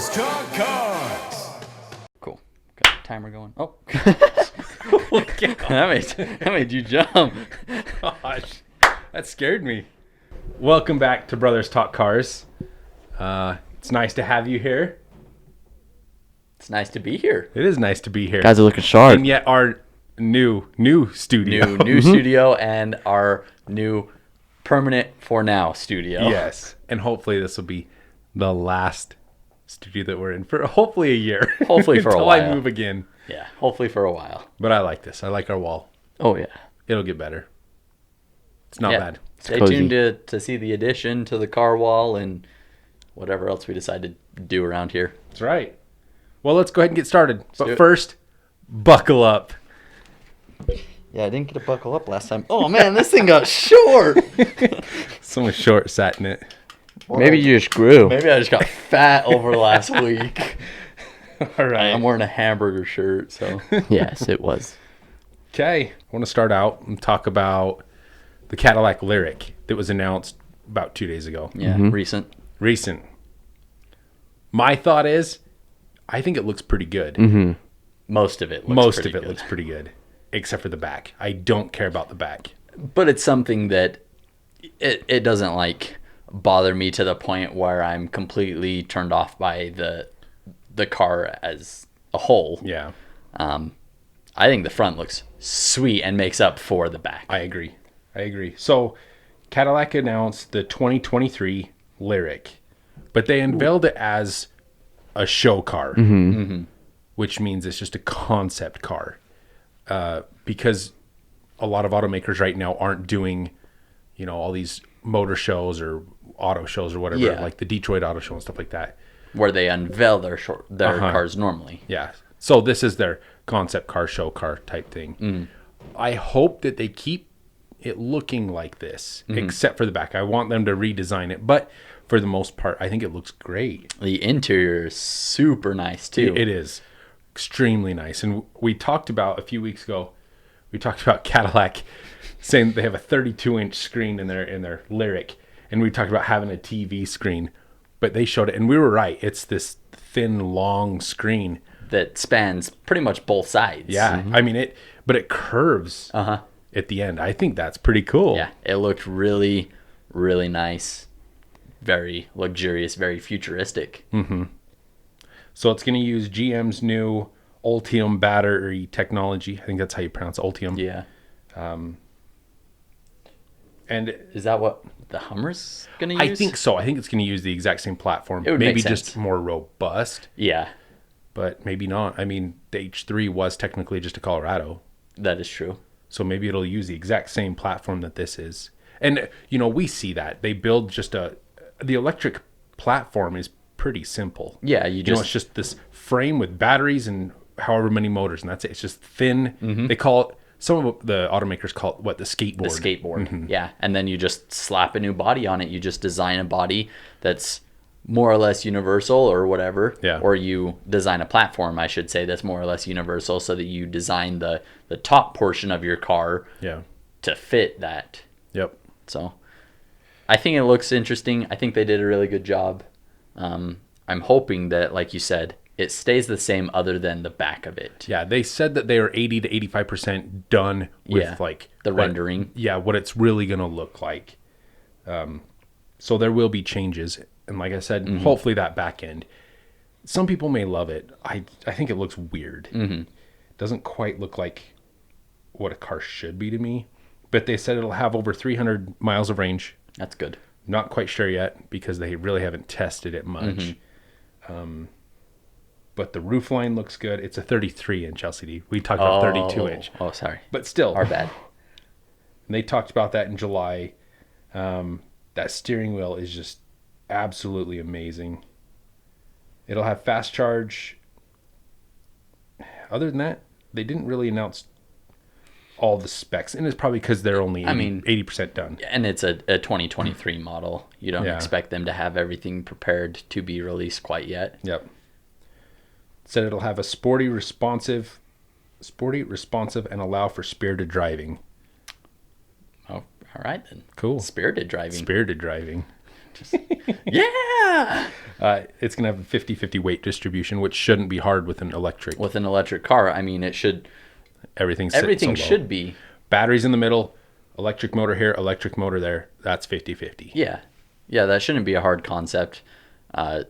Brothers Talk Cars. Cool. Got the timer going. Oh. that made you jump. Gosh, that scared me. Welcome back to Brothers Talk Cars. It's nice to have you here. It's nice to be here. It is nice to be here. Guys are looking sharp. And yet our new studio. New studio and our new permanent for now studio. Yes. And hopefully this will be the last studio that we're in for hopefully a year. Hopefully for a Until while. I move again. Yeah, hopefully for a while. But I like this. I like our wall. Oh, yeah. It'll get better. It's not bad. Stay cozy. tuned to see the addition to the car wall and whatever else we decide to do around here. That's right. Well, let's go ahead and get started. do But it. first, buckle up. Yeah, I didn't get to buckle up last time. Oh man, this thing got short. Someone short sat in it. Maybe you just grew. Maybe I just got fat over last week. All right. I'm wearing a hamburger shirt, so Yes, it was. Okay, I want to start out and talk about the Cadillac Lyriq that was announced about 2 days ago. yeah, recent. Recent. My thought is, I think it looks pretty good. Most of it looks Most pretty of it good. looks pretty good, except for the back. I don't care about the back. But it's something that it doesn't like bother me to the point where I'm completely turned off by the car as a whole. Yeah, I think the front looks sweet and makes up for the back. I agree. So, Cadillac announced the 2023 Lyriq, but they unveiled it as a show car, which means it's just a concept car. Because a lot of automakers right now aren't doing, all these motor shows or auto shows or whatever, Yeah. like the Detroit Auto Show and stuff like that. Where they unveil their cars normally. Yeah. So this is their concept car, show car type thing. I hope that they keep it looking like this, except for the back. I want them to redesign it, but for the most part, I think it looks great. The interior is super nice too. It is extremely nice. And we talked about a few weeks ago, Cadillac saying they have a 32-inch screen in their Lyriq, and we talked about having a TV screen, but they showed it, and we were right. It's this thin, long screen That spans pretty much both sides. Yeah, I mean but it curves at the end. I think that's pretty cool. Yeah, it looked really, really nice. Very luxurious, very futuristic. So it's going to use GM's new Ultium battery technology. I think that's how you pronounce it, Ultium. Yeah. And Is that what the Hummer's going to use? I think so. I think it's going to use the exact same platform. It would maybe make sense. just more robust, Yeah, but maybe not. I mean, the H3 was technically just a Colorado. that is true. So maybe it'll use the exact same platform that this is. And, we see that. They build the electric platform is pretty simple. Yeah, It's just this frame with batteries and however many motors, and that's it. It's just thin. They call it, some of the automakers call it, the skateboard. The skateboard. Yeah, and then you just slap a new body on it. You just design a body that's more or less universal or whatever. Yeah. Or you design a platform, I should say, that's more or less universal so that you design the top portion of your car Yeah. to fit that. Yep. So I think it looks interesting. I think they did a really good job. I'm hoping that, like you said, it stays the same other than the back of it. Yeah, they said that they are 80 to 85% done with the rendering. Yeah, what it's really going to look like. So there will be changes. And like I said, hopefully that back end. Some people may love it. I think it looks weird. It doesn't quite look like what a car should be to me. But they said it'll have over 300 miles of range. That's good. Not quite sure yet because they really haven't tested it much. But the roof line looks good. It's a 33-inch LCD. We talked about 32-inch. Oh, sorry. But still. Our bad. And they talked about that in July. That steering wheel is just absolutely amazing. It'll have fast charge. Other than that, they didn't really announce all the specs. And it's probably because they're only 80% done. And it's a 2023 model. You don't expect them to have everything prepared to be released quite yet. Yep. Said it'll have a sporty, responsive, and allow for spirited driving. Oh, all right then. Cool. Spirited driving. Spirited driving. Yeah. It's going to have a 50-50 weight distribution, which shouldn't be hard with an electric. With an electric car, I mean, it should. Everything Should be. Batteries in the middle, electric motor here, electric motor there. That's 50-50. Yeah. Yeah, that shouldn't be a hard concept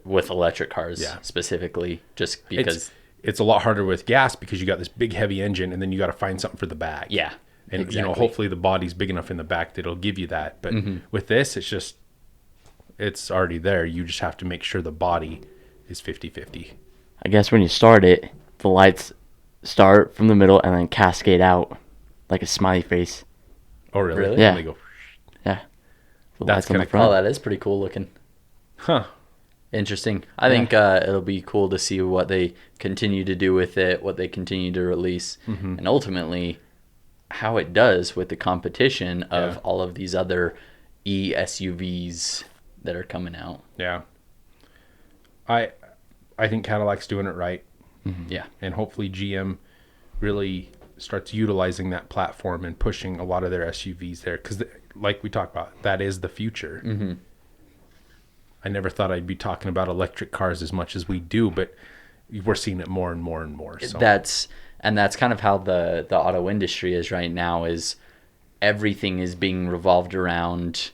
with electric cars specifically, just because. It's a lot harder with gas because you got this big heavy engine and then you got to find something for the back. Yeah. And, exactly. hopefully the body's big enough in the back that it'll give you that. But with this, it's already there. You just have to make sure the body is 50-50. I guess when you start it, the lights start from the middle and then cascade out like a smiley face. Oh, really? Really? Yeah. And they go, Yeah. The That's lights on the kinda front. Oh, that is pretty cool looking. huh. Interesting. I think it'll be cool to see what they continue to do with it, what they continue to release, and ultimately how it does with the competition of all of these other SUVs that are coming out. Yeah. I think Cadillac's doing it right. Yeah. And hopefully GM really starts utilizing that platform and pushing a lot of their SUVs there. Because like we talked about, that is the future. I never thought I'd be talking about electric cars as much as we do, but we're seeing it more and more and more. So. That's kind of how the auto industry is right now, is everything is being revolved around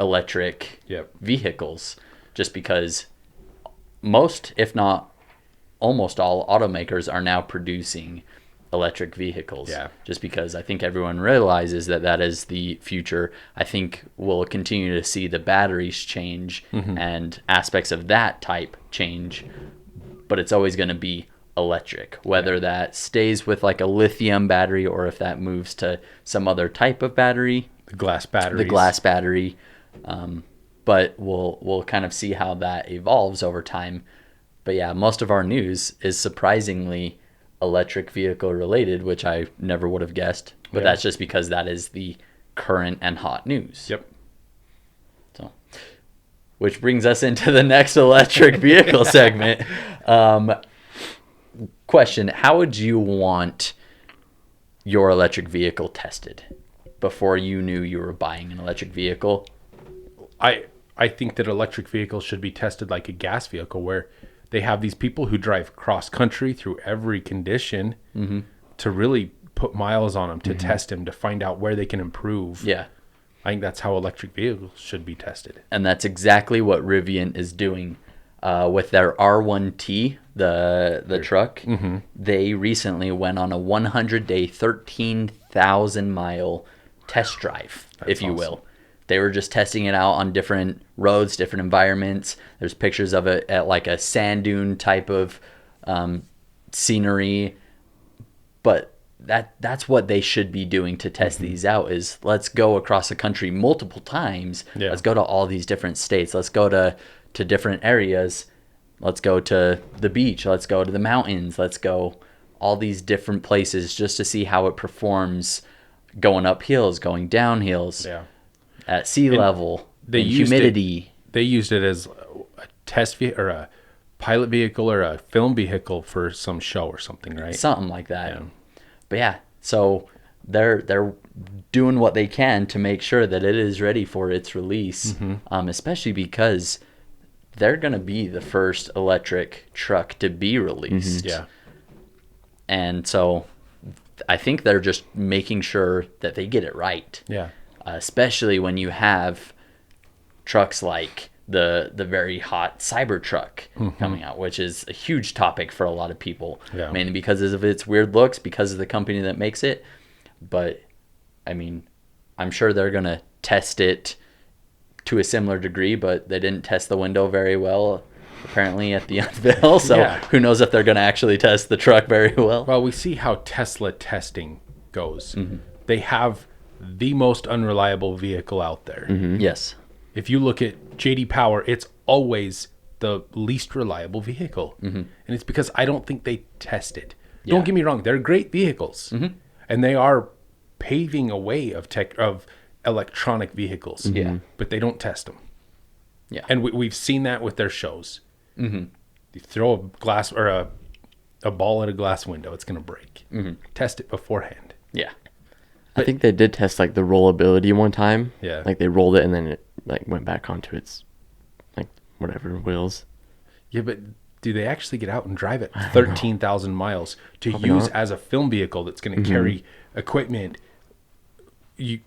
electric vehicles, just because most, if not almost all, automakers are now producing electric vehicles. Just because I think everyone realizes that is the future. I think we'll continue to see the batteries change and aspects of that type change, but it's always going to be electric, whether that stays with like a lithium battery or if that moves to some other type of battery. The glass batteries. The glass battery. But we'll kind of see how that evolves over time. But yeah, most of our news is surprisingly electric vehicle related, which I never would have guessed. But that's just because that is the current and hot news. Yep. So, which brings us into the next electric vehicle segment. Question: how would you want your electric vehicle tested before you knew you were buying an electric vehicle? I think that electric vehicles should be tested like a gas vehicle, where they have these people who drive cross country through every condition to really put miles on them, to test them, to find out where they can improve. Yeah. I think that's how electric vehicles should be tested. And that's exactly what Rivian is doing with their R1T, the truck. They recently went on a 100-day, 13,000-mile test drive, if you will. They were just testing it out on different roads, different environments. There's pictures of it at like a sand dune type of scenery. But that's what they should be doing to test these out, is let's go across the country multiple times. Yeah. Let's go to all these different states. Let's go to different areas. Let's go to the beach. Let's go to the mountains. Let's go all these different places just to see how it performs going up hills, going down hills. Yeah. At sea level, They and used humidity. They used it as a test vehicle or a pilot vehicle or a film vehicle for some show or something, right? Something like that. Yeah. But yeah, so they're doing what they can to make sure that it is ready for its release, especially because they're going to be the first electric truck to be released. Yeah. And so I think they're just making sure that they get it right. Yeah. Especially when you have trucks like the very hot Cybertruck coming out, which is a huge topic for a lot of people, mainly because of its weird looks, because of the company that makes it. But I mean, I'm sure they're gonna test it to a similar degree, but they didn't test the window very well apparently at the unveil. So who knows if they're gonna actually test the truck very well. Well, we see how Tesla testing goes. They have the most unreliable vehicle out there. Yes. If you look at JD Power, it's always the least reliable vehicle. And it's because I don't think they test it. Don't get me wrong, they're great vehicles. And they are paving a way of electronic vehicles. But they don't test them. Yeah. And we've seen that with their shows. You throw a glass or a ball at a glass window, it's going to break. Test it beforehand. Yeah. I think they did test like the rollability one time. Yeah. Like they rolled it and then it like went back onto its whatever wheels. Yeah, but do they actually get out and drive it 13,000 miles to Probably use not. as a film vehicle that's going to carry equipment? You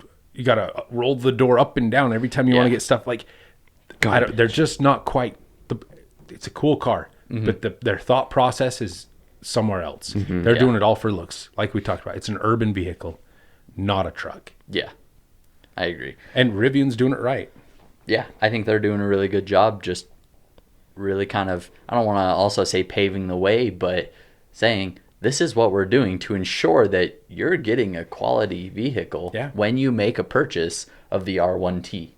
got to roll the door up and down every time you want to get stuff. Like, they're just not quite. It's a cool car, but their thought process is somewhere else. They're doing it all for looks, like we talked about. It's an urban vehicle, not a truck. Yeah, I agree. And Rivian's doing it right. Yeah, I think they're doing a really good job. Just really kind of, I don't want to also say paving the way, but saying this is what we're doing to ensure that you're getting a quality vehicle when you make a purchase of the R1T.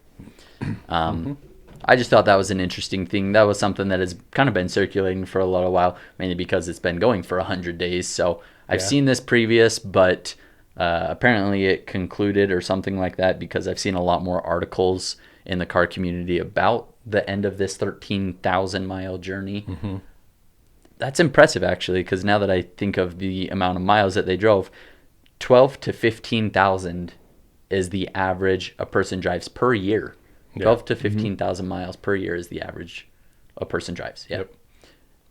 I just thought that was an interesting thing. That was something that has kind of been circulating for a little while, mainly because it's been going for 100 days. So I've seen this previous, but apparently it concluded or something like that, because I've seen a lot more articles in the car community about the end of this 13,000 mile journey. That's impressive, actually, because now that I think of the amount of miles that they drove, 12 to 15,000 is the average a person drives per year. 12 to 15,000 miles per year is the average a person drives. Yep.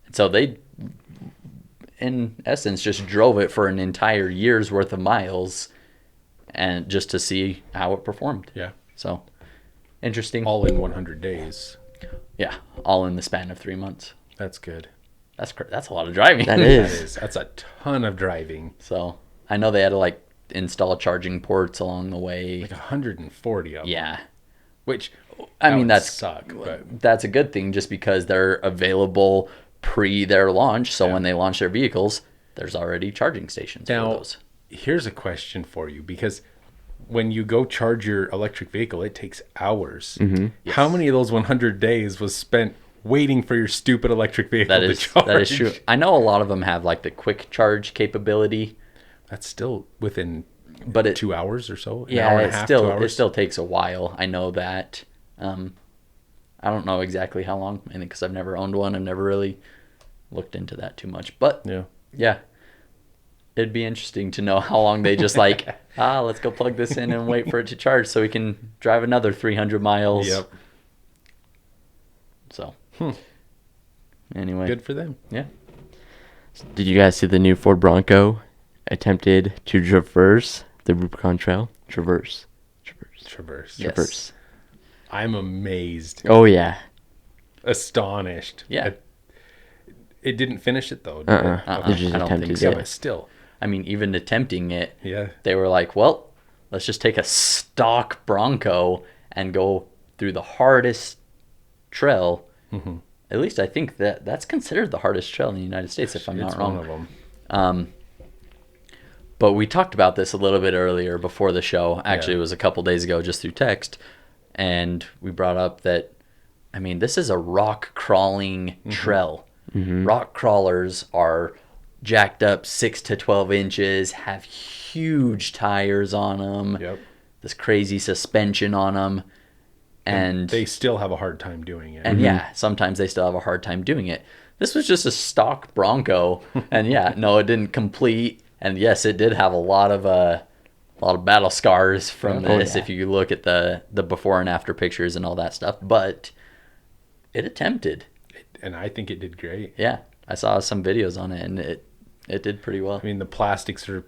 And so they, in essence, just drove it for an entire year's worth of miles, and just to see how it performed. Yeah. So interesting. All in 100 days. Yeah, all in the span of 3 months. That's good. That's a lot of driving. That That is. is. That's a ton of driving. So I know they had to like install charging ports along the way. Like 140 of them. Yeah, Which, I mean would that's suck, but that's a good thing, just because they're available pre their launch. So when they launch their vehicles, there's already charging stations for now, those. here's a question for you, because when you go charge your electric vehicle, it takes hours. How many of those 100 days was spent waiting for your stupid electric vehicle That is to charge? that is true. I know a lot of them have like the quick charge capability, That's still within but it 2 hours or so. An yeah, hour and it a half, still 2 it hours. still takes a while. I know that. I don't know exactly how long, I think, because I've never owned one. I've never really looked into that too much. But yeah, it'd be interesting to know how long they just like, let's go plug this in and wait for it to charge so we can drive another 300 miles. Yep. So anyway, Good for them. yeah. Did you guys see the new Ford Bronco attempted to traverse the Rubicon Trail? Traverse. Yes. I'm amazed, Oh, yeah. astonished. Yeah. It didn't finish it though. Did Uh-uh. it? They just I don't attempted think Yeah, so. it. but still. I mean, even attempting it, Yeah. they were like, well, let's just take a stock Bronco and go through the hardest trail. At least I think that's considered the hardest trail in the United States, if I'm It's not wrong. one of them. But we talked about this a little bit earlier before the show. Actually, it was a couple days ago, just through text. And we brought up that, I mean, this is a rock crawling trail. Rock crawlers are jacked up 6 to 12 inches, have huge tires on them, Yep. this crazy suspension on them. And They still have a hard time doing it. and yeah, sometimes they still have a hard time doing it. This was just a stock Bronco, and yeah, no, it didn't complete. And yes, it did have a lot of battle scars from this. If you look at the before and after pictures and all that stuff, but it attempted. And I think it did great. Yeah, I saw some videos on it, and it did pretty well. I mean, the plastics are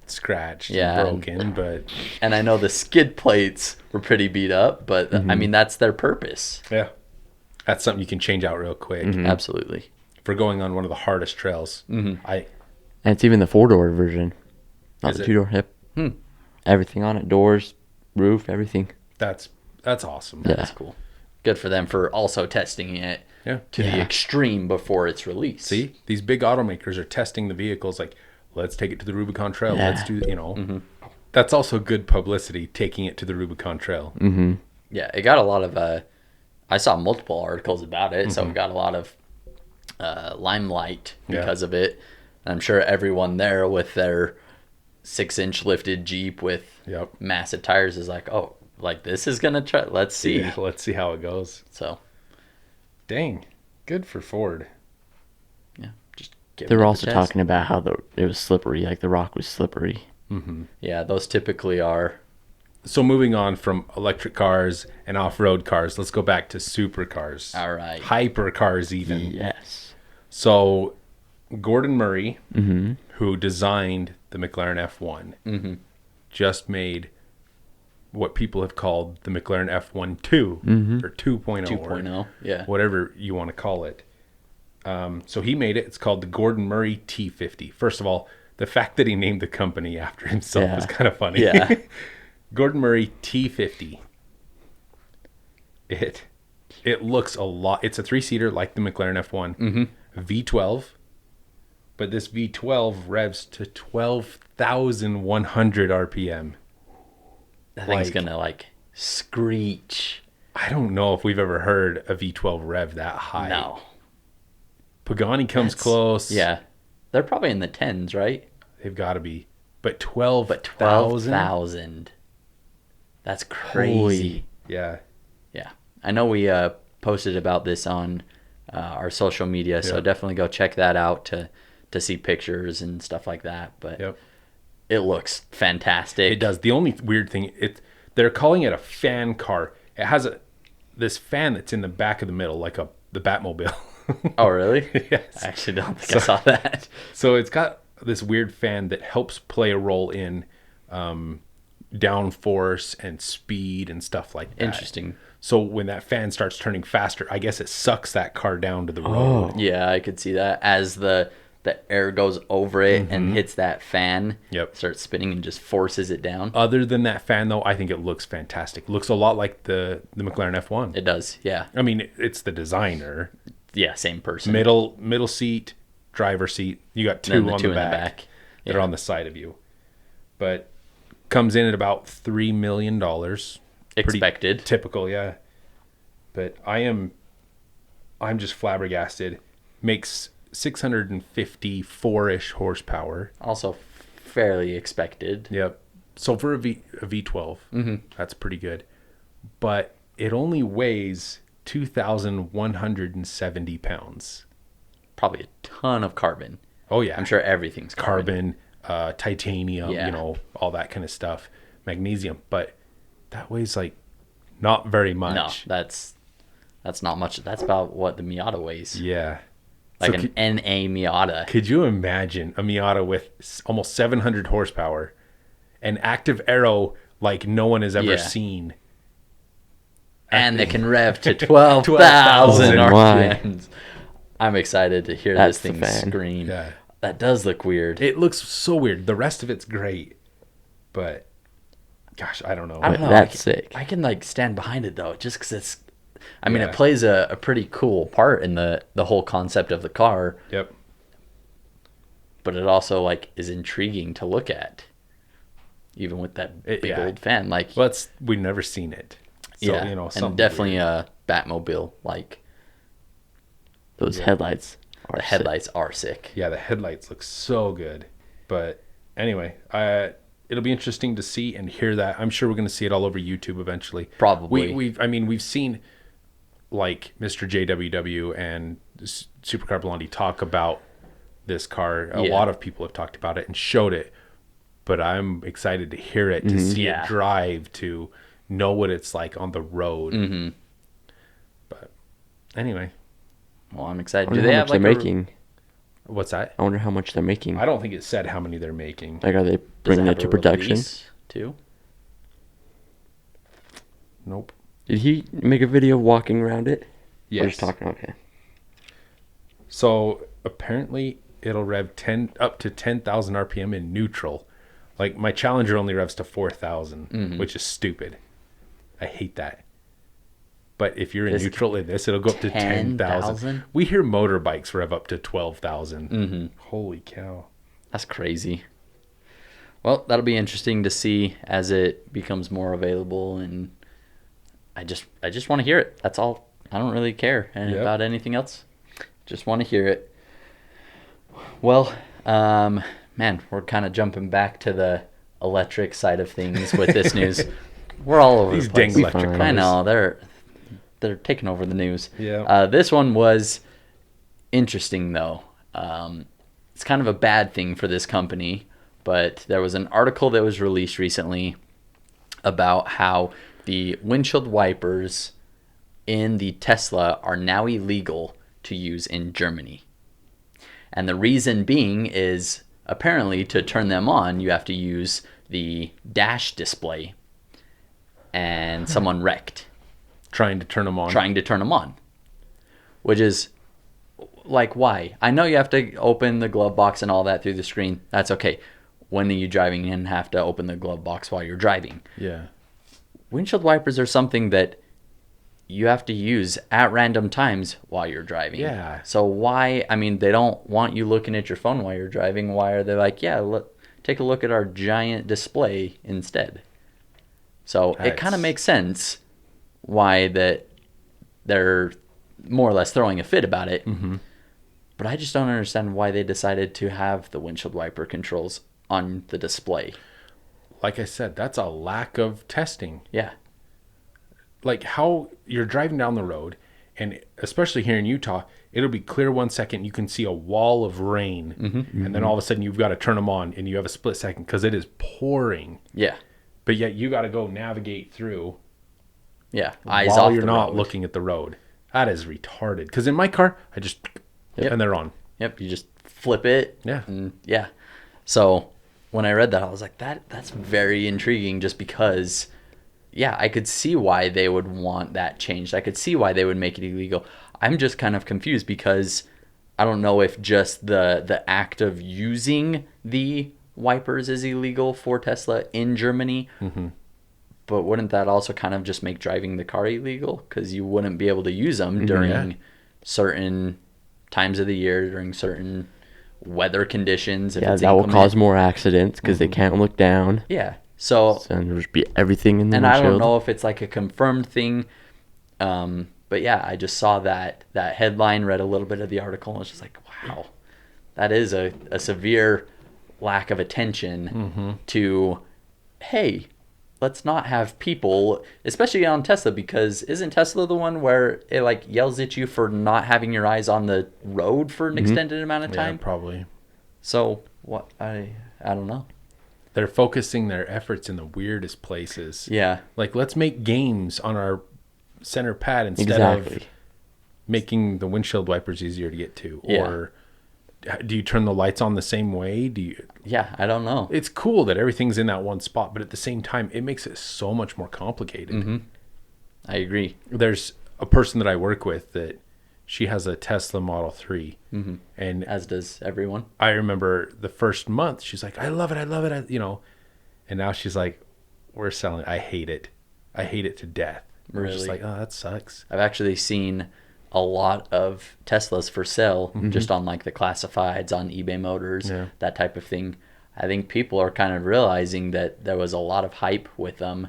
scratched, Yeah, and broken, but And I know the skid plates were pretty beat up, but I mean that's their purpose. yeah, that's something you can change out real quick Absolutely. for going on one of the hardest trails. And it's even the 4-door version. Not Is the it? 2-door hip. Everything on it. Doors, roof, everything. That's awesome. Yeah. That's cool. Good for them for also testing it to the extreme before its release. See, these big automakers are testing the vehicles like, let's take it to the Rubicon Trail. Yeah. Let's do, That's also good publicity, taking it to the Rubicon Trail. Yeah, it got a lot of. I saw multiple articles about it, so it got a lot of limelight because of it. I'm sure everyone there with their 6-inch lifted Jeep with massive tires is like, oh, like this is gonna try. Let's see. Yeah, let's see how it goes. So, Dang, good for Ford. yeah, just give They it were the also test. talking about how it was slippery. Like the rock was slippery. Yeah, those typically are So moving on from electric cars and off-road cars, let's go back to supercars. All right. Hypercars even. Yes. So Gordon Murray, who designed the McLaren F1, just made what people have called the McLaren F1 or 2.0, 2.0, yeah. whatever you want to call it. So he made it. It's called the Gordon Murray T50. First of all, the fact that he named the company after himself is kind of funny. Yeah. Gordon Murray T50. It looks a lot. It's a 3-seater like the McLaren F1. V12. But this V12 revs to 12,100 RPM. That thing's gonna like screech. I don't know if we've ever heard a V12 rev that high. No. Pagani comes close. Yeah. They're probably in the tens, right? They've got to be. But 12,000? 12,000. That's crazy. Holy. Yeah. Yeah. I know we posted about this on our social media, so definitely go check that out to see pictures and stuff like that. But it looks fantastic. It does. The only weird thing, they're calling it a fan car. It has this fan that's in the back of the middle, like the Batmobile. Oh, really? Yes. I actually don't think I saw that. So it's got this weird fan that helps play a role in downforce and speed and stuff like that. Interesting. So when that fan starts turning faster, I guess it sucks that car down to the road. Yeah, I could see that. As the air goes over it and hits that fan, starts spinning and just forces it down. Other than that fan, though, I think it looks fantastic. Looks a lot like the McLaren F1. It does, yeah. I mean, it's the designer. Yeah, same person. Middle seat, driver seat. You got two on the back. Yeah. They're on the side of you. But comes in at about $3 million. Expected. Pretty typical, yeah. But I'm just flabbergasted. Makes 654-ish horsepower. Also fairly expected. Yep. So for a V12, that's pretty good. But it only weighs 2,170 pounds. Probably a ton of carbon. Oh, yeah. I'm sure everything's carbon. Titanium, all that kind of stuff. Magnesium. But that weighs like not very much. No, that's not much. That's about what the Miata weighs. Yeah. Like so an NA Miata. Could you imagine a Miata with almost 700 horsepower and active aero like no one has ever seen? And they can rev to 12,000 RPMs. I'm excited to hear this thing scream. Yeah. That does look weird. It looks so weird. The rest of it's great. But, gosh, I don't know. That's sick. I can like stand behind it though, just because it's... I mean, it plays a pretty cool part in the whole concept of the car. Yep. But it also like is intriguing to look at, even with that big old fan. Like, we've never seen it. So, and definitely a Batmobile. Like those headlights. The headlights are sick. Yeah, the headlights look so good. But anyway, it'll be interesting to see and hear that. I'm sure we're going to see it all over YouTube eventually. Probably. We've seen like Mr. JWW and Supercar Blondie talk about this car. A lot of people have talked about it and showed it, but I'm excited to hear it, to see it drive, to know what it's like on the road. But anyway. Well, I'm excited. Do they have like making? What's that? I wonder how much they're making. I don't think it said how many they're making. Like, are they bringing it to production too? Nope. Did he make a video walking around it? Yes. Or just talking? Okay. So apparently it'll rev up to 10,000 RPM in neutral. Like my Challenger only revs to 4,000, which is stupid. I hate that. But if you're in neutral in this, it'll go up to 10,000. We hear motorbikes rev up to 12,000. Holy cow. That's crazy. Well, that'll be interesting to see as it becomes more available, and I just want to hear it. That's all. I don't really care about anything else. Just want to hear it. Well, man, we're kind of jumping back to the electric side of things with this news. We're all over These the place. dang electric cars. I know, they're taking over the news. Yeah. This one was interesting though. It's kind of a bad thing for this company, but there was an article that was released recently about how the windshield wipers in the Tesla are now illegal to use in Germany. And the reason being is apparently to turn them on, you have to use the dash display. And someone wrecked. Trying to turn them on. Which is, like, why? I know you have to open the glove box and all that through the screen. That's okay. When are you driving and have to open the glove box while you're driving? Yeah. Windshield wipers are something that you have to use at random times while you're driving. Yeah. So why? I mean, they don't want you looking at your phone while you're driving. Why are they like, yeah, take a look at our giant display instead? So it kind of makes sense why that they're more or less throwing a fit about it. Mm-hmm. But I just don't understand why they decided to have the windshield wiper controls on the display. Like I said, that's a lack of testing. Yeah. Like how you're driving down the road, and especially here in Utah, it'll be clear 1 second, you can see a wall of rain, and then all of a sudden you've got to turn them on, and you have a split second because it is pouring. Yeah. But yet you got to go navigate through. Yeah. Eyes while off you're the not road. looking at the road. That is retarded. Because in my car, I just and they're on. Yep. You just flip it. Yeah. And yeah. So when I read that, I was like, that's very intriguing just because, yeah, I could see why they would want that changed. I could see why they would make it illegal. I'm just kind of confused because I don't know if just the act of using the wipers is illegal for Tesla in Germany. Mm-hmm. But wouldn't that also kind of just make driving the car illegal? Because you wouldn't be able to use them during certain times of the year, during certain weather conditions. If Yeah, it's that will inclement. cause more accidents because they can't look down. Yeah. So there'll just be everything in the and windshield. I don't know if it's like a confirmed thing. But yeah, I just saw that headline, read a little bit of the article, and was just like, wow, that is a severe lack of attention to, hey, let's not have people, especially on Tesla, because isn't Tesla the one where it like yells at you for not having your eyes on the road for an extended amount of time? Yeah, probably. So what? I don't know. They're focusing their efforts in the weirdest places. Yeah. Like, let's make games on our center pad instead Exactly. of making the windshield wipers easier to get to. Yeah. Or do you turn the lights on the same way? Yeah, I don't know. It's cool that everything's in that one spot, but at the same time, it makes it so much more complicated. I agree. There's a person that I work with that she has a Tesla Model 3. And As does everyone. I remember the first month, she's like, I love it. And now she's like, we're selling. I hate it. I hate it to death. We're just Really? like, oh, that sucks. I've actually seen a lot of Teslas for sale just on like the classifieds on eBay Motors, that type of thing. I think people are kind of realizing that there was a lot of hype with them,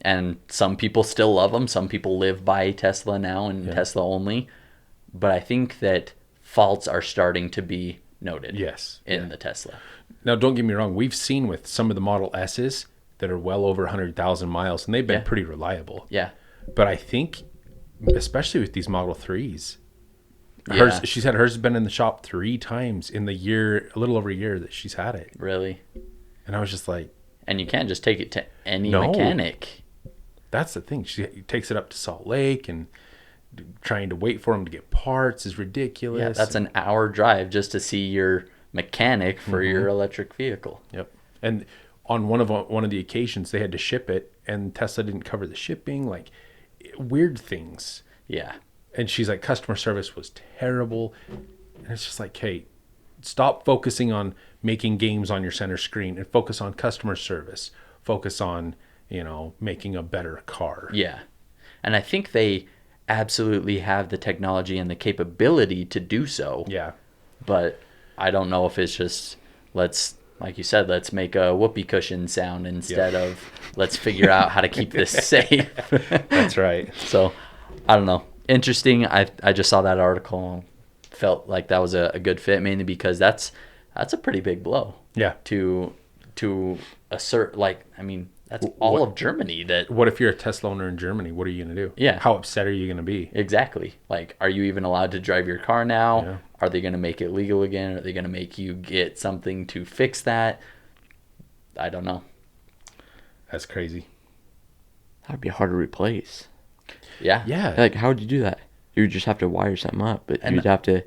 and some people still love them. Some people live by Tesla now and Tesla only. But I think that faults are starting to be noted in the Tesla. Now, don't get me wrong. We've seen with some of the Model S's that are well over 100,000 miles, and they've been pretty reliable. Yeah. But I think, especially with these Model 3s, Yeah. she said hers has been in the shop 3 times in the year, a little over a year that she's had it. Really? And I was just like... And you can't just take it to any mechanic. That's the thing. She takes it up to Salt Lake, and trying to wait for him to get parts is ridiculous. Yeah, that's an hour drive just to see your mechanic for your electric vehicle. Yep. And on one of the occasions, they had to ship it, and Tesla didn't cover the shipping. Like, weird things. Yeah. And she's like, customer service was terrible. And it's just like, hey, stop focusing on making games on your center screen and focus on customer service. Focus on, making a better car. Yeah. And I think they absolutely have the technology and the capability to do so. Yeah. But I don't know if it's just, like you said, let's make a whoopee cushion sound instead of let's figure out how to keep this safe. That's right. So, I don't know. Interesting. I just saw that article and felt like that was a good fit, mainly because that's a pretty big blow. Yeah. To assert, that's all of Germany. What if you're a Tesla owner in Germany? What are you going to do? Yeah. How upset are you going to be? Exactly. Like, are you even allowed to drive your car now? Yeah. Are they going to make it legal again? Are they going to make you get something to fix that? I don't know. That's crazy. That'd be hard to replace. Yeah. Yeah. Like, how would you do that? You would just have to wire something up, but And you'd have to.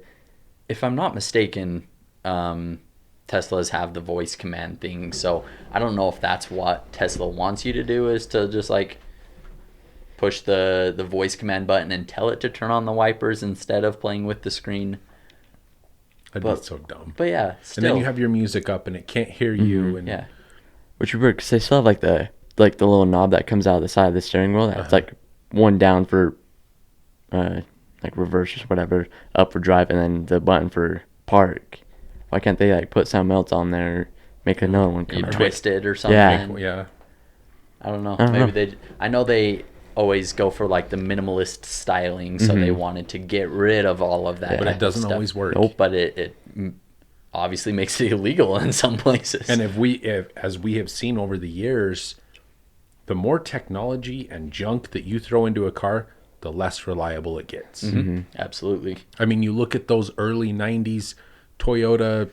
If I'm not mistaken, Teslas have the voice command thing, so I don't know if that's what Tesla wants you to do, is to just like push the voice command button and tell it to turn on the wipers instead of playing with the screen. That'd be so dumb. But yeah, still. And then you have your music up and it can't hear you. And yeah. Which would work, because they still have like the little knob that comes out of the side of the steering wheel. That's like one down for like reverse or whatever, up for drive, and then the button for park. Why can't they like put something else on there, make another one come You out? twist it or something. Yeah. I don't know. I don't know. Maybe I know they always go for like the minimalist styling, so they wanted to get rid of all of that. But it doesn't stuff. always work. Nope. But it obviously makes it illegal in some places. And as we have seen over the years, the more technology and junk that you throw into a car, the less reliable it gets. Absolutely. I mean, you look at those early 90s Toyota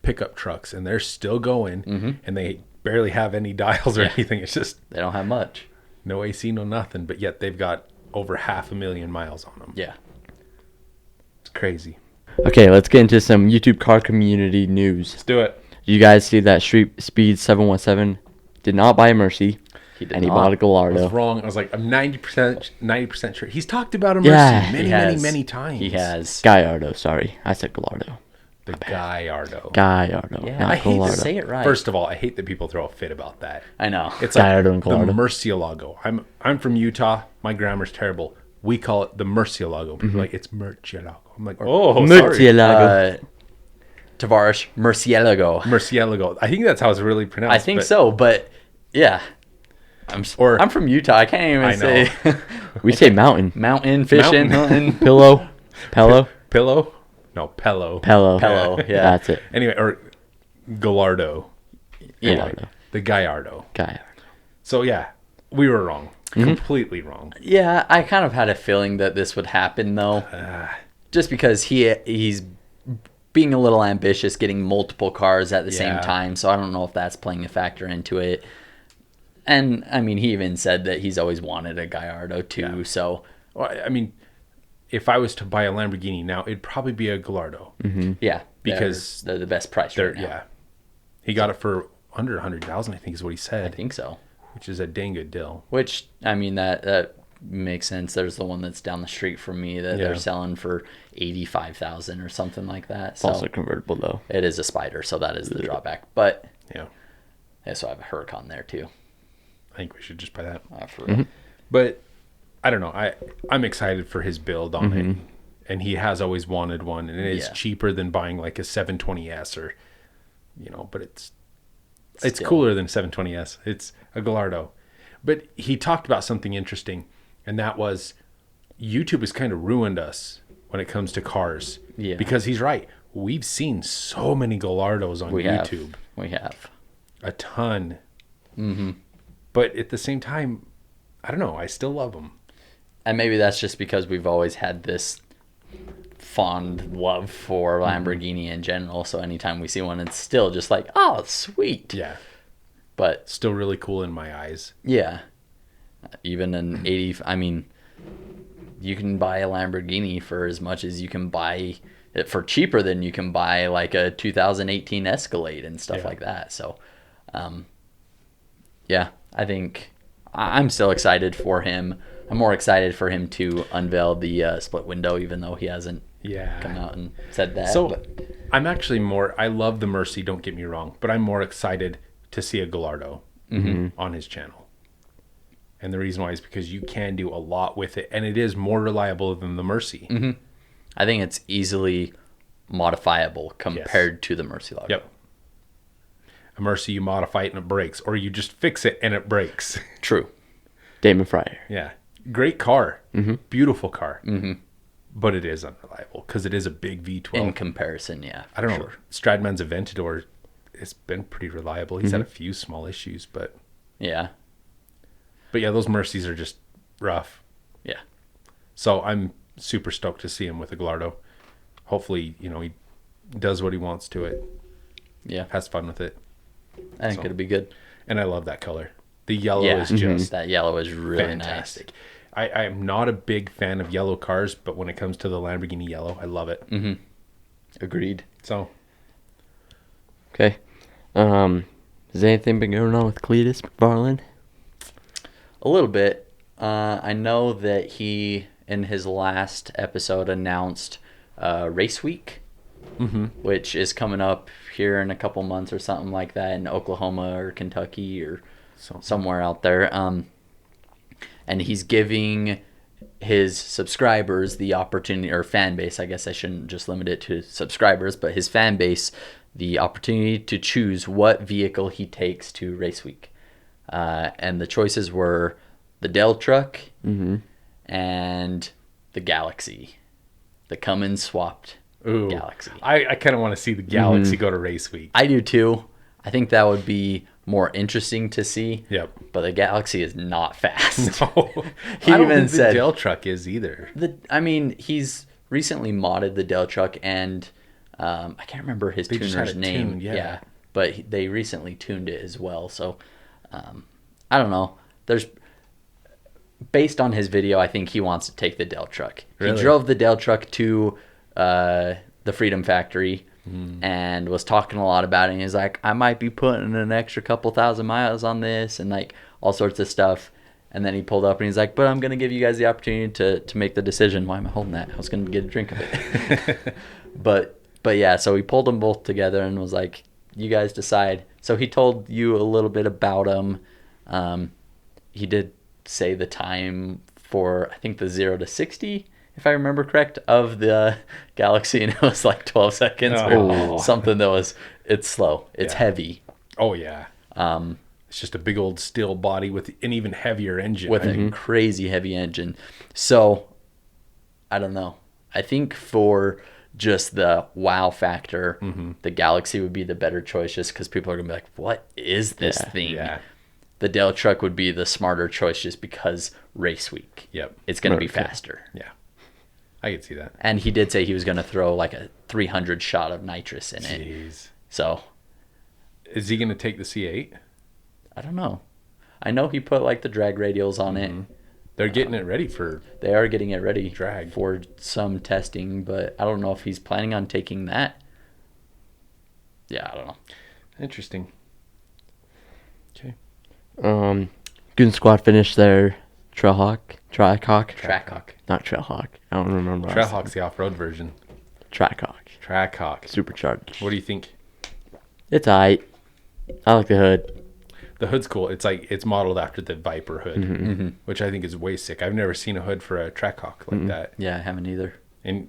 pickup trucks, and they're still going, and they barely have any dials or anything. It's just They don't have much. no AC, no nothing, but yet they've got over 500,000 miles on them. Yeah. It's crazy. Okay, let's get into some YouTube car community news. Let's do it. You guys see that Street Speed 717 did not buy a Mercy, He did and he not. bought a I was Gallardo. wrong. I was like, I'm 90% sure. He's talked about a Mercy Yeah, many times. He has. Gallardo, sorry. I said Gallardo. The Gallardo. Gallardo, Yeah, not I hate to Gallardo. Say it right. First of all, I hate that people throw a fit about that. I know. It's Gallardo like and the Gallardo. Murcielago. I'm from Utah. My grammar's terrible. We call it the Murcielago. People are like, it's Murcielago. I'm like, oh, sorry. Murcielago. Tavares Murcielago. Murcielago. I think that's how it's really pronounced. I think but so, but yeah. I'm from Utah. I can't even I know. say We say mountain. mountain fishing. Mountain. Pillow. Pello. Pillow? No, Pello. Pello. Pello, yeah. That's it. Anyway, or Gallardo. Yeah. Gallardo. The Gallardo. Gallardo. So, yeah, we were wrong. Mm-hmm. Completely wrong. Yeah, I kind of had a feeling that this would happen though. Just because he's being a little ambitious, getting multiple cars at the same Yeah. time. So I don't know if that's playing a factor into it. And I mean, he even said that he's always wanted a Gallardo too. Yeah. So Well, I mean, if I was to buy a Lamborghini now, it'd probably be a Gallardo. yeah, Because they're the best price They're, right now. yeah. He got it for under 100,000, I think is what he I said, think so. which is a dang good deal. Which I mean that makes sense. There's the one that's down the street from me that Yeah. they're selling for 85,000 or something like that. It's So also convertible, though. it is a Spider, so that is the drawback. But Yeah. I also have a Huracan there too. I think we should just buy that. For real. But I don't know. I'm excited for his build on it. And he has always wanted one. And it is Yeah. cheaper than buying like a 720S or, but it's Still. cooler than 720S. It's a Gallardo. But he talked about something interesting. And that was YouTube has kind of ruined us when it comes to cars. Yeah. Because he's right. We've seen so many Gallardos on YouTube. We have. A ton. But at the same time, I don't know. I still love them. And maybe that's just because we've always had this fond love for Lamborghini in general. So anytime we see one, it's still just like, oh, sweet. Yeah. But Still really cool in my eyes. yeah, even an 80, I mean, you can buy a Lamborghini for as much as you can buy it for cheaper than you can buy like a 2018 Escalade and stuff Yeah. like that. So, yeah, I think I'm still excited for him. I'm more excited for him to unveil the split window, even though he hasn't come out and said that. So but I'm actually I love the Mercy, don't get me wrong, but I'm more excited to see a Gallardo on his channel. And the reason why is because you can do a lot with it, and it is more reliable than the Mercy. I think it's easily modifiable compared to the Murcielago. Yep. A Mercy, you modify it and it breaks, or you just fix it and it breaks. True. Damon Fryer. Yeah. Great car. Beautiful car. But it is unreliable because it is a big V12. In comparison, yeah. I don't know. sure. Stradman's Aventador has been pretty reliable. He's had a few small issues, but Yeah. yeah, those Mercies are just rough. Yeah. So I'm super stoked to see him with a Gallardo. Hopefully, he does what he wants to it, Yeah. has fun with it, I think So- it'll be good. and I love that color. The yellow is just that yellow is really fantastic. I'm not a big fan of yellow cars, but when it comes to the Lamborghini yellow, I love it. nice. Agreed. So, Okay. Has anything been going on with Cletus McFarland? A little bit. I know that he, in his last episode, announced Race Week, which is coming up here in a couple months or something like that in Oklahoma or Kentucky or somewhere out there. And he's giving his subscribers the opportunity, or fan base, I guess I shouldn't just limit it to subscribers, but his fan base the opportunity to choose what vehicle he takes to Race Week. And the choices were the Del truck and the Galaxy, the Cummins swapped Galaxy. I kind of want to see the Galaxy go to Race Week. I do too. I think that would be more interesting to see. Yep. But the Galaxy is not fast. No. He I don't even think said the Del truck is either. he's recently modded the Del truck, and I can't remember his They just had tuner's it name. tuned, yeah. But they recently tuned it as well. So I don't know. Based on his video, I think he wants to take the Del truck. Really? He drove the Del truck to the Freedom Factory and was talking a lot about it. And he's like, I might be putting an extra couple thousand miles on this and like all sorts of stuff. And then he pulled up and he's like, but I'm going to give you guys the opportunity to make the decision. Why am I holding that? I was going to get a drink of it. But yeah, so he pulled them both together and was like, you guys decide. So he told you a little bit about him. He did say the time for, I think, the 0 to 60, if I remember correct, of the Galaxy, and it was like 12 seconds or something it's slow. It's heavy. Oh, yeah. It's just a big old steel body with an even heavier engine. With a crazy heavy engine. So, I don't know. I think for just the wow factor, the Galaxy would be the better choice just because people are going to be like, what is this thing? Yeah. The Del truck would be the smarter choice just because Race Week. Yep. It's going to be faster. Yeah. I could see that. And he did say he was going to throw like a 300 shot of nitrous in it. Jeez. So, is he going to take the C8? I don't know. I know he put like the drag radials on it. They're getting it ready for... They are getting it ready drag for some testing, but I don't know if he's planning on taking that. Yeah, I don't know. Interesting. Okay. Goon Squad finished their Trackhawk. Not Trailhawk. I don't remember. Trailhawk's the off-road version. Trackhawk. Supercharged. What do you think? It's aight. I like the hood. The hood's cool. It's like it's modeled after the Viper hood, which I think is way sick. I've never seen a hood for a Trackhawk like that. Yeah, I haven't either. And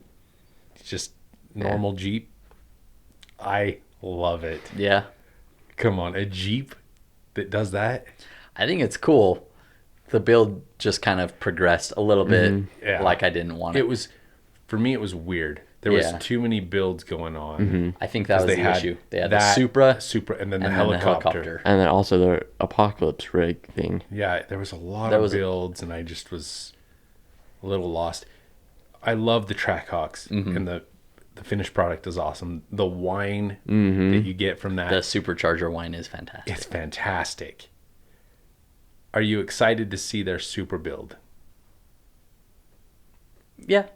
it's just normal Jeep. I love it. Yeah. Come on, a Jeep that does that? I think it's cool. The build just kind of progressed a little bit like I didn't want it. It was, for me, it was weird. There was too many builds going on. I think that was the issue. They had the Supra, Supra, and then the helicopter. And then also the Apocalypse rig thing. Yeah, there was a lot of builds, and I just was a little lost. I love the Trackhawks, and the finished product is awesome. The wine that you get from that. The supercharger wine is fantastic. It's fantastic. Are you excited to see their Supra build? Yeah.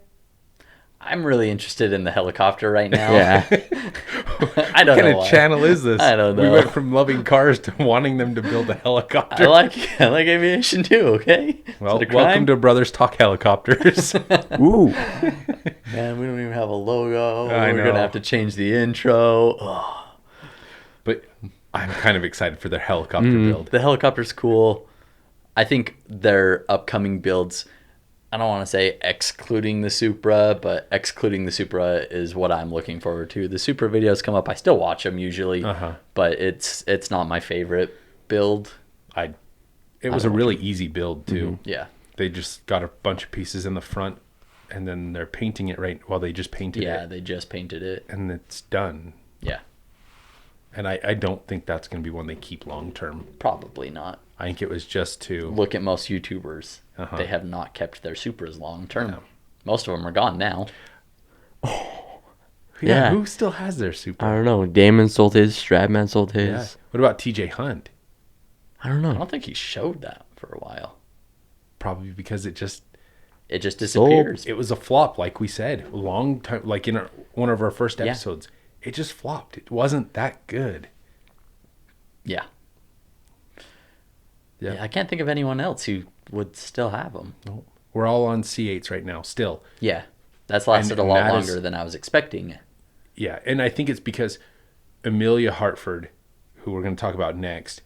I'm really interested in the helicopter right now. Yeah. I don't know. What kind of channel is this? I don't know. We went from loving cars to wanting them to build a helicopter. I like aviation too, okay? Well, welcome to Brothers Talk Helicopters. Ooh. Man, we don't even have a logo. I We're know. going to have to change the intro. Ugh. But I'm kind of excited for their helicopter build. The helicopter's cool. I think their upcoming builds, I don't want to say excluding the Supra, but excluding the Supra is what I'm looking forward to. The Supra videos come up. I still watch them usually, but it's not my favorite build. It was a really easy build too. Yeah. They just got a bunch of pieces in the front, and then they're painting it right. Well, they just painted it. Yeah, they just painted it. And it's done. Yeah. And I don't think that's going to be one they keep long term. Probably not. I think it was just to... Look at most YouTubers. They have not kept their Supras long term. Yeah. Most of them are gone now. Yeah, Yeah. who still has their Supra? I don't know. Damon sold his. Stradman sold his. Yeah. What about TJ Hunt? I don't I know. don't think he showed that for a while. Probably because it just disappears. it was a flop, like we said, a long time, like in one of our first Yeah. episodes. It just flopped. It wasn't that good. Yeah. Yeah. Yeah, I can't think of anyone else who would still have them. No. We're all on C8s right now, still. Yeah, that's lasted a And lot that longer is- than I was expecting. Yeah, and I think it's because Amelia Hartford, who we're going to talk about next,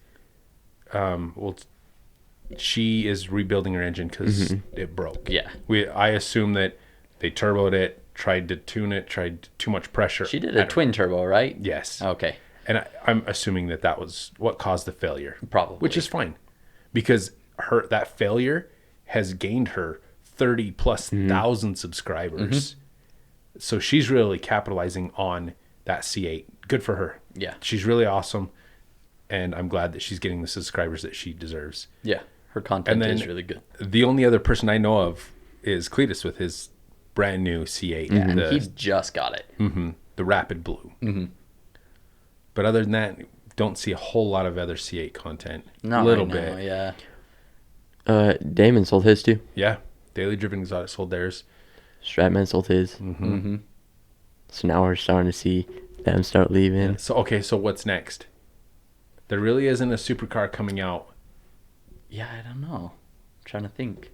she is rebuilding her engine because it broke. Yeah. I assume that they turboed it, tried to tune it, tried too much pressure. She did a twin turbo, right? Yes. Okay. And I'm assuming that was what caused the failure. Probably. Which is fine. Because that failure has gained her 30 plus thousand subscribers. So she's really capitalizing on that C8. Good for her. Yeah. She's really awesome. And I'm glad that she's getting the subscribers that she deserves. Yeah, her content And then is really good. The only other person I know of is Cletus with his brand new C8. Yeah, he just got it. The Rapid Blue. But other than that, don't see a whole lot of other C8 content. Not a little right now, bit. yeah. Damon sold his too. Yeah. Daily Driven Exotic sold theirs. Stratman sold his. So now we're starting to see them start leaving. So what's next? There really isn't a supercar coming out. Yeah, I don't know. I'm trying to think.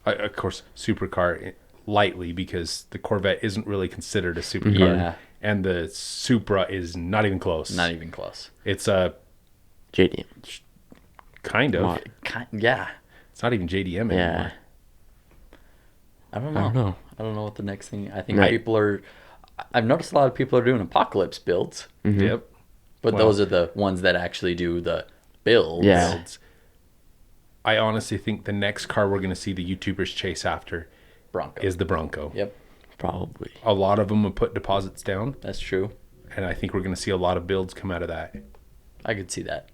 Of course, supercar lightly because the Corvette isn't really considered a supercar. Yeah. And the Supra is not even close. Not even close. It's a JDM. kind of. Wow. Yeah. It's not even JDM anymore. Yeah. I don't I don't know. know. I don't know what the next thing. I think Right. people are. I've noticed a lot of people are doing apocalypse builds, Yep. but Well- those are the ones that actually do the builds. Yeah. Builds. I honestly think the next car we're going to see the YouTubers chase after Bronco. is the Bronco. Yep, Probably. A lot of them have put deposits down, that's true. and I think we're going to see a lot of builds come out of that. I could see that.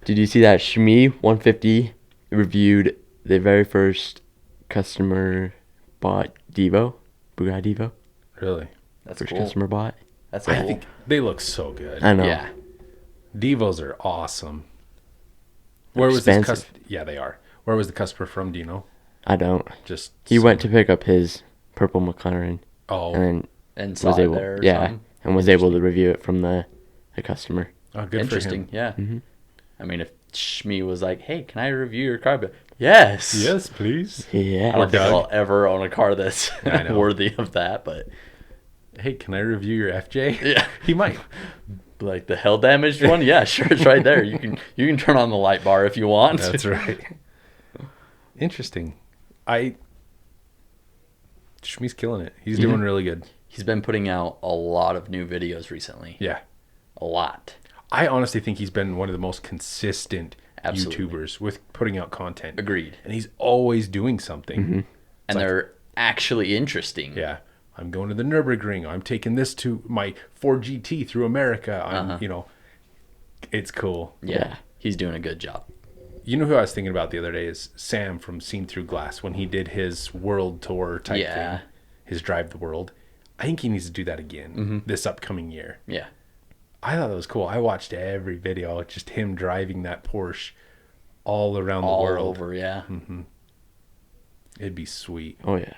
Did you see that Shmi 150 reviewed the very first customer bought Devo? Bugatti Devo? Really. That's First cool. customer bought? That's I cool. think they look so good. I know. Yeah. Devos are awesome. Where was this Expensive. customer? Yeah, they are. Where was the customer from? Do you know? I don't. Just He went to pick up his purple McLaren Oh, and then And saw was it able, there. Or yeah, something. and was able to review it from the customer. oh good Interesting. for him. Yeah. Mm-hmm. I mean, if Shmi was like, "Hey, can I review your car?" But yes. Yes, please. I Yeah. don't think Doug. I'll ever own a car that's I know. worthy of that, but Hey, can I review your FJ? yeah. He might. Like the hell damaged one? Yeah, sure, it's right there. You can turn on the light bar if you want. That's right. Interesting. Shmi's killing it. He's doing really good. He's been putting out a lot of new videos recently. Yeah. A lot. I honestly think he's been one of the most consistent Absolutely. YouTubers with putting out content. Agreed. And he's always doing something. And they're actually interesting. Yeah. I'm going to the Nürburgring. I'm taking this to my Ford GT through America. I'm, it's cool. Yeah. He's doing a good job. You know who I was thinking about the other day is Sam from Seen Through Glass when he did his world tour type Yeah. thing, his Drive the World. I think he needs to do that again this upcoming year. Yeah. I thought that was cool. I watched every video, just him driving that Porsche all around All the world. over, yeah. It'd be sweet. Oh yeah.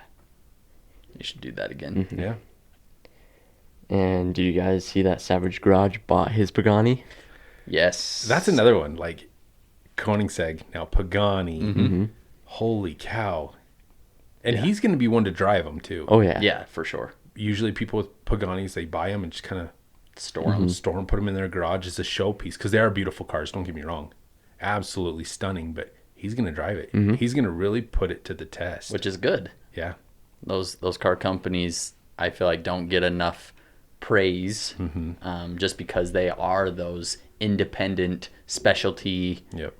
You should do that again. Yeah. And did you guys see that Savage Garage bought his Pagani? Yes. That's another one. Like Koenigsegg, now Pagani. Holy cow. And he's going to be one to drive them too. Oh yeah. Yeah, for sure. Usually people with Paganis, they buy them and just kind of Store 'em. store them, put them in their garage as a showpiece because they are beautiful cars. Don't get me wrong. Absolutely stunning, but he's going to drive it. He's going to really put it to the test. Which is good. Yeah. Those car companies, I feel like, don't get enough praise just because they are those independent specialty Yep.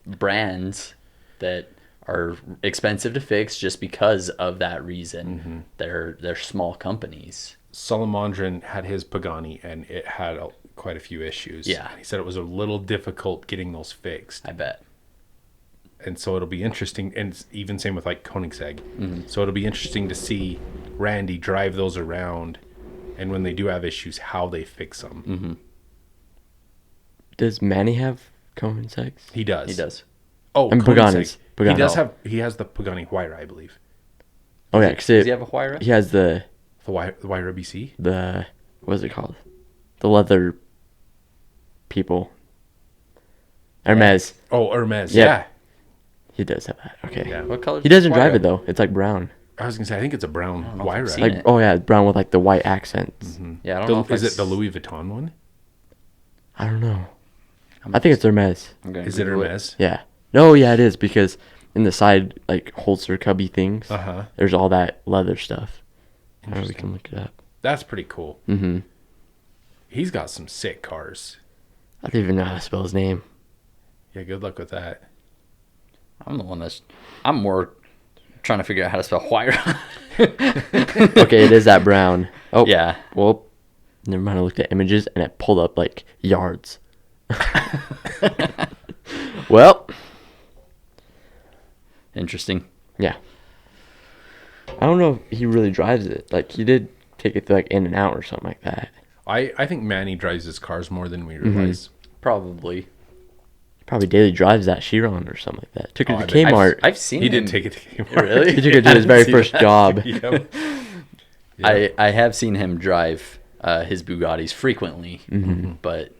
brands that are expensive to fix just because of that reason. They're small companies. Salamandrin had his Pagani and it had quite a few issues. Yeah. He said it was a little difficult getting those fixed. I bet. And so it'll be interesting. And it's even same with like Koenigsegg. So it'll be interesting to see Randy drive those around. And when they do have issues, how they fix them. Does Manny have Cohen Sex? He does. He does. Oh, And Cohen Pagani's. Sex. Pagani. He does have. He has the Pagani Huayra, I believe. Oh yeah, because Does he have a Huayra? he has the The Huayra BC. what is it called? The leather people. Hermes. Oh, Hermes. Yeah. Yeah. He does have that. Okay. Yeah. What color? He doesn't drive it though. It's like brown. I was gonna say I think it's a brown don't know if I've Huayra. seen Like it. oh yeah, brown with like the white accents. Yeah, I don't know if Is I've it the Louis Vuitton one? I don't know. I think it's Hermes. I'm gonna Is it Google Hermes? Yeah. No, yeah, it is because in the side like holster cubby things, Uh-huh. there's all that leather stuff. We can look it up. That's pretty cool. Mm-hmm. He's got some sick cars. I don't even know how to spell his name. Yeah, good luck with that. I'm the one that's. I'm more trying to figure out how to spell Huayra. Okay, it is that brown. Oh Yeah. Well, never mind. I looked at images and it pulled up like yards. Well, Interesting. yeah. I don't know if he really drives it. Like he did take it to like In and Out or something like that. I think Manny drives his cars more than we realize. Probably. Probably daily drives that Chiron or something like that. Took her Oh, to I bet. Kmart. I've seen He him. did take it to Kmart. Really? He took it to his very first job. Yep. I have seen him drive his Bugattis frequently, but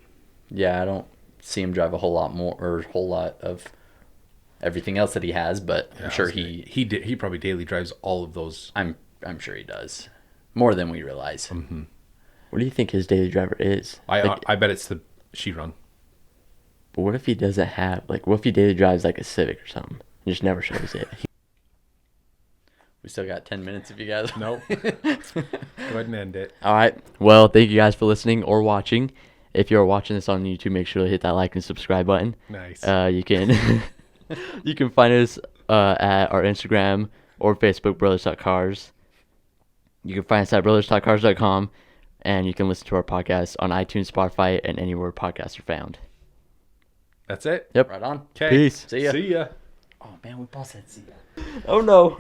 yeah, I don't see him drive a whole lot more or a whole lot of everything else that he has. But Yeah, I'm sure I was gonna- he probably daily drives all of those. I'm sure he does more than we realize. What do you think his daily driver is? I bet it's the Chiron. But what if he doesn't have like? What if he daily drives like a Civic or something? He just never shows it. We still got 10 minutes if you guys. Nope. Go ahead and end it. All right. Well, thank you guys for listening or watching. If you're watching this on YouTube, make sure to hit that like and subscribe button. Nice. You can you can find us at our Instagram or Facebook, brothers.cars. You can find us at brothers.cars.com, and you can listen to our podcast on iTunes, Spotify, and anywhere podcasts are found. That's it. Yep. Right on. Okay. Peace. See ya. See ya. Oh man, we both said see ya. Oh no.